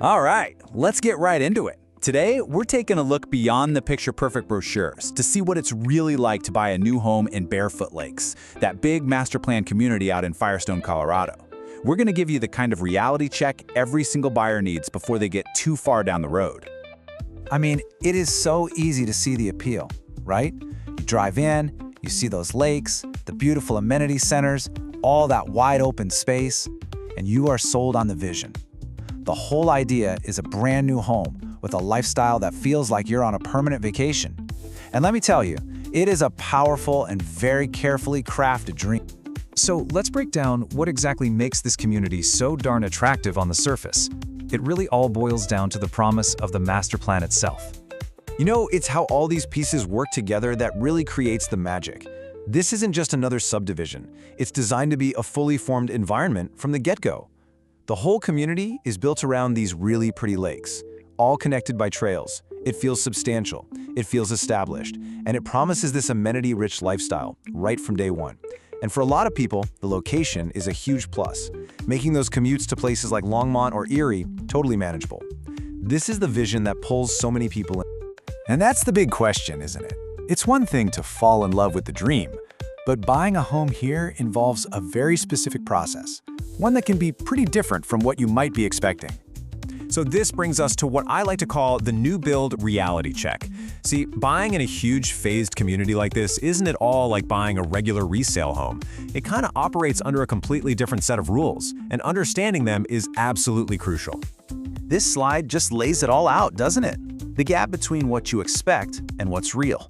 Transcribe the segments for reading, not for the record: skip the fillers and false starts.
All right, let's get right into it. Today, we're taking a look beyond the picture-perfect brochures to see what it's really like to buy a new home in Barefoot Lakes, that big master plan community out in Firestone, Colorado. We're going to give you the kind of reality check every single buyer needs before they get too far down the road. I mean, it is so easy to see the appeal, right? You drive in, you see those lakes, the beautiful amenity centers, all that wide open space, and you are sold on the vision. The whole idea is a brand new home with a lifestyle that feels like you're on a permanent vacation. And let me tell you, it is a powerful and very carefully crafted dream. So let's break down what exactly makes this community so darn attractive on the surface. It really all boils down to the promise of the master plan itself. You know, it's how all these pieces work together that really creates the magic. This isn't just another subdivision. It's designed to be a fully formed environment from the get-go. The whole community is built around these really pretty lakes, all connected by trails. It feels substantial, it feels established, and it promises this amenity-rich lifestyle right from day one. And for a lot of people, the location is a huge plus, making those commutes to places like Longmont or Erie totally manageable. This is the vision that pulls so many people in. And that's the big question, isn't it? It's one thing to fall in love with the dream, but buying a home here involves a very specific process, one that can be pretty different from what you might be expecting. So this brings us to what I like to call the new build reality check. See, buying in a huge phased community like this isn't at all like buying a regular resale home. It kind of operates under a completely different set of rules, and understanding them is absolutely crucial. This slide just lays it all out, doesn't it? The gap between what you expect and what's real.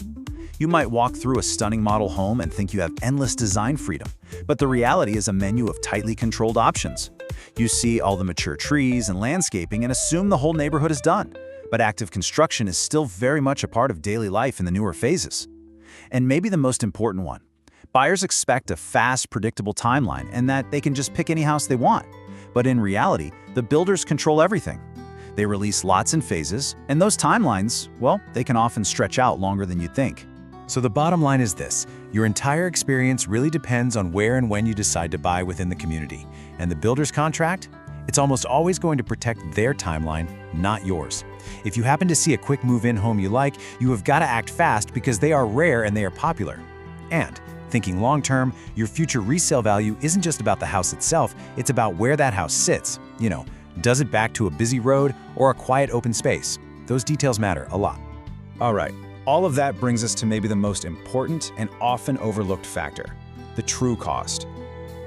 You might walk through a stunning model home and think you have endless design freedom, but the reality is a menu of tightly controlled options. You see all the mature trees and landscaping and assume the whole neighborhood is done, but active construction is still very much a part of daily life in the newer phases. And maybe the most important one, buyers expect a fast, predictable timeline and that they can just pick any house they want. But in reality, the builders control everything. They release lots in phases, and those timelines, well, they can often stretch out longer than you'd think. So the bottom line is this: your entire experience really depends on where and when you decide to buy within the community. And the builder's contract? It's almost always going to protect their timeline, not yours. If you happen to see a quick move-in home you like, you have got to act fast because they are rare and they are popular. And thinking long-term, your future resale value isn't just about the house itself, it's about where that house sits. You know, does it back to a busy road or a quiet open space? Those details matter a lot. All right, all of that brings us to maybe the most important and often overlooked factor, the true cost.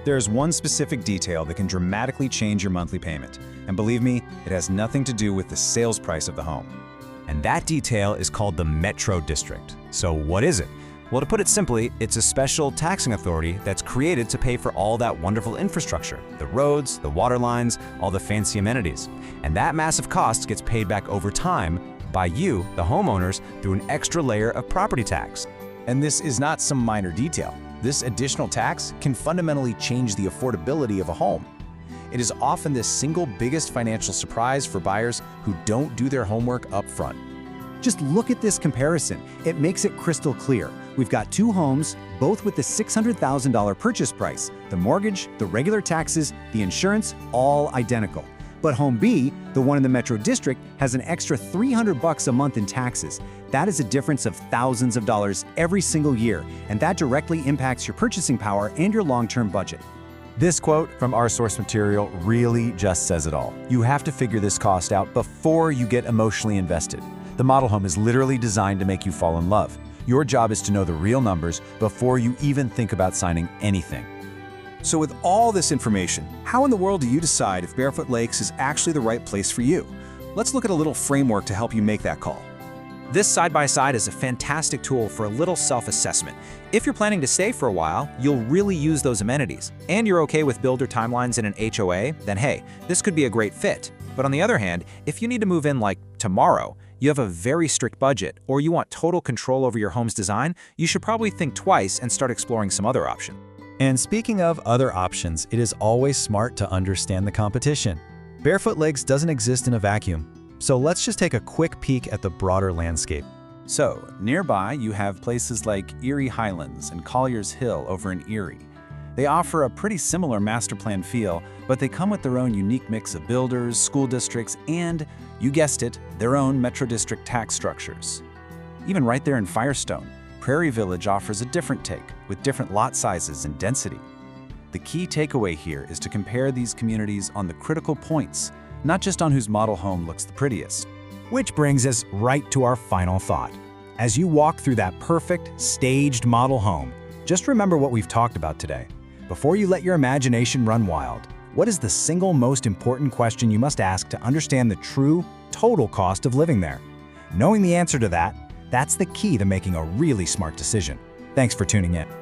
There's one specific detail that can dramatically change your monthly payment, and believe me, it has nothing to do with the sales price of the home. And that detail is called the Metro District. So what is it? Well, to put it simply, it's a special taxing authority that's created to pay for all that wonderful infrastructure, the roads, the water lines, all the fancy amenities. And that massive cost gets paid back over time by you, the homeowners, through an extra layer of property tax. And this is not some minor detail. This additional tax can fundamentally change the affordability of a home. It is often the single biggest financial surprise for buyers who don't do their homework up front. Just look at this comparison. It makes it crystal clear. We've got two homes, both with the $600,000 purchase price. The mortgage, the regular taxes, the insurance, all identical. But home B, the one in the Metro District, has an extra $300 a month in taxes. That is a difference of thousands of dollars every single year, and that directly impacts your purchasing power and your long-term budget. This quote from our source material really just says it all. You have to figure this cost out before you get emotionally invested. The model home is literally designed to make you fall in love. Your job is to know the real numbers before you even think about signing anything. So with all this information, how in the world do you decide if Barefoot Lakes is actually the right place for you? Let's look at a little framework to help you make that call. This side-by-side is a fantastic tool for a little self-assessment. If you're planning to stay for a while, you'll really use those amenities, and you're okay with builder timelines in an HOA, then hey, this could be a great fit. But on the other hand, if you need to move in like tomorrow, you have a very strict budget, or you want total control over your home's design, you should probably think twice and start exploring some other options. And speaking of other options, it is always smart to understand the competition. Barefoot Lakes doesn't exist in a vacuum, so let's just take a quick peek at the broader landscape. So, nearby you have places like Erie Highlands and Collier's Hill over in Erie. They offer a pretty similar master plan feel, but they come with their own unique mix of builders, school districts, and, you guessed it, their own Metro District tax structures. Even right there in Firestone, Prairie Village offers a different take, with different lot sizes and density. The key takeaway here is to compare these communities on the critical points, not just on whose model home looks the prettiest. Which brings us right to our final thought. As you walk through that perfect, staged model home, just remember what we've talked about today. Before you let your imagination run wild, what is the single most important question you must ask to understand the true, total cost of living there? Knowing the answer to that, that's the key to making a really smart decision. Thanks for tuning in.